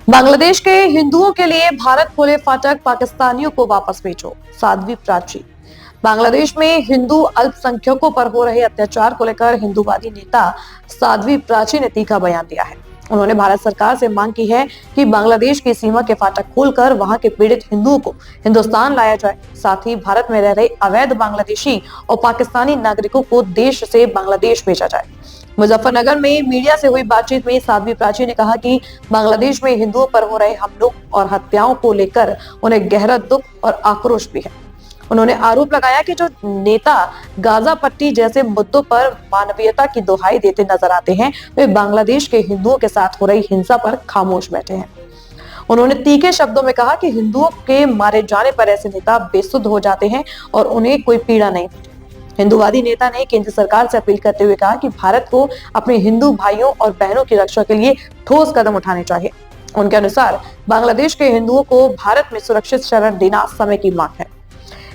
बांग्लादेश के हिंदुओं के लिए भारत खोले फाटक, पाकिस्तानियों को वापस भेजो। साध्वी प्राची। बांग्लादेश में हिंदू अल्पसंख्यकों पर हो रहे अत्याचार को लेकर हिंदूवादी नेता साध्वी प्राची ने तीखा बयान दिया है। उन्होंने भारत सरकार से मांग की है कि बांग्लादेश की सीमा के फाटक खोलकर वहां के पीड़ित हिंदुओं को हिंदुस्तान लाया जाए। साथ ही भारत में रह रहे अवैध बांग्लादेशी और पाकिस्तानी नागरिकों को देश से बांग्लादेश भेजा जाए। मुजफ्फरनगर में मीडिया से हुई बातचीत में साध्वी प्राची ने कहा कि बांग्लादेश में हिंदुओं पर हो रहे हमलों और हत्याओं को लेकर उन्हें गहरा दुख और आक्रोश भी है। उन्होंने आरोप लगाया कि जो नेता गाजा पट्टी जैसे मुद्दों पर मानवीयता की दुहाई देते नजर आते हैं, वे बांग्लादेश के हिंदुओं के साथ हो रही हिंसा पर खामोश बैठे हैं। उन्होंने तीखे शब्दों में कहा कि हिंदुओं के मारे जाने पर ऐसे नेता बेसुध हो जाते हैं और उन्हें कोई पीड़ा नहीं होती। हिंदूवादी नेता ने केंद्र सरकार से अपील करते हुए कहा कि भारत को अपने हिंदू भाइयों और बहनों की रक्षा के लिए ठोस कदम उठाने चाहिए। उनके अनुसार बांग्लादेश के हिंदुओं को भारत में सुरक्षित शरण देना समय की मांग है।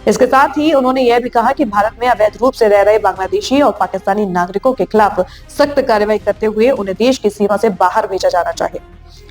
इसके साथ ही उन्होंने यह भी कहा कि भारत में अवैध रूप से रह रहे बांग्लादेशी और पाकिस्तानी नागरिकों के खिलाफ सख्त कार्रवाई करते हुए उन्हें देश की सीमा से बाहर भेजा जाना चाहिए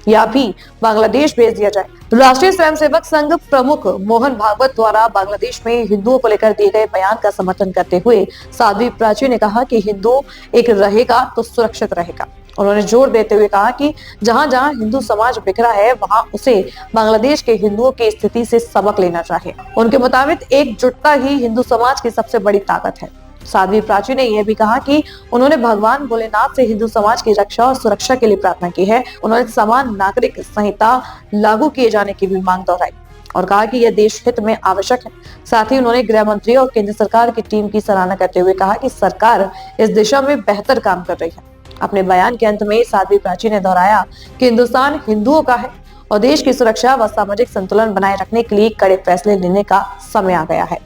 या भी बांग्लादेश भेज दिया जाए। राष्ट्रीय स्वयंसेवक संघ प्रमुख मोहन भागवत द्वारा बांग्लादेश में हिंदुओं को लेकर दिए गए बयान का समर्थन करते हुए साध्वी प्राची ने कहा कि हिंदू एक रहेगा तो सुरक्षित रहेगा। उन्होंने जोर देते हुए कहा कि जहां जहां हिंदू समाज बिखरा है, वहां उसे बांग्लादेश के हिंदुओं की स्थिति से सबक लेना चाहिए। उनके मुताबिक एकजुटता ही हिंदू समाज की सबसे बड़ी ताकत है। साध्वी प्राची ने यह भी कहा कि उन्होंने भगवान भोलेनाथ से हिंदू समाज की रक्षा और सुरक्षा के लिए प्रार्थना की है। उन्होंने समान नागरिक संहिता लागू किए जाने की भी मांग दोहराई और कहा कि यह देश हित में आवश्यक है। साथ ही उन्होंने गृह मंत्री और केंद्र सरकार की टीम की सराहना करते हुए कहा कि सरकार इस दिशा में बेहतर काम कर रही है। अपने बयान के अंत में साध्वी प्राची ने दोहराया कि हिंदुस्तान हिंदुओं का है और देश की सुरक्षा व सामाजिक संतुलन बनाए रखने के लिए कड़े फैसले लेने का समय आ गया है।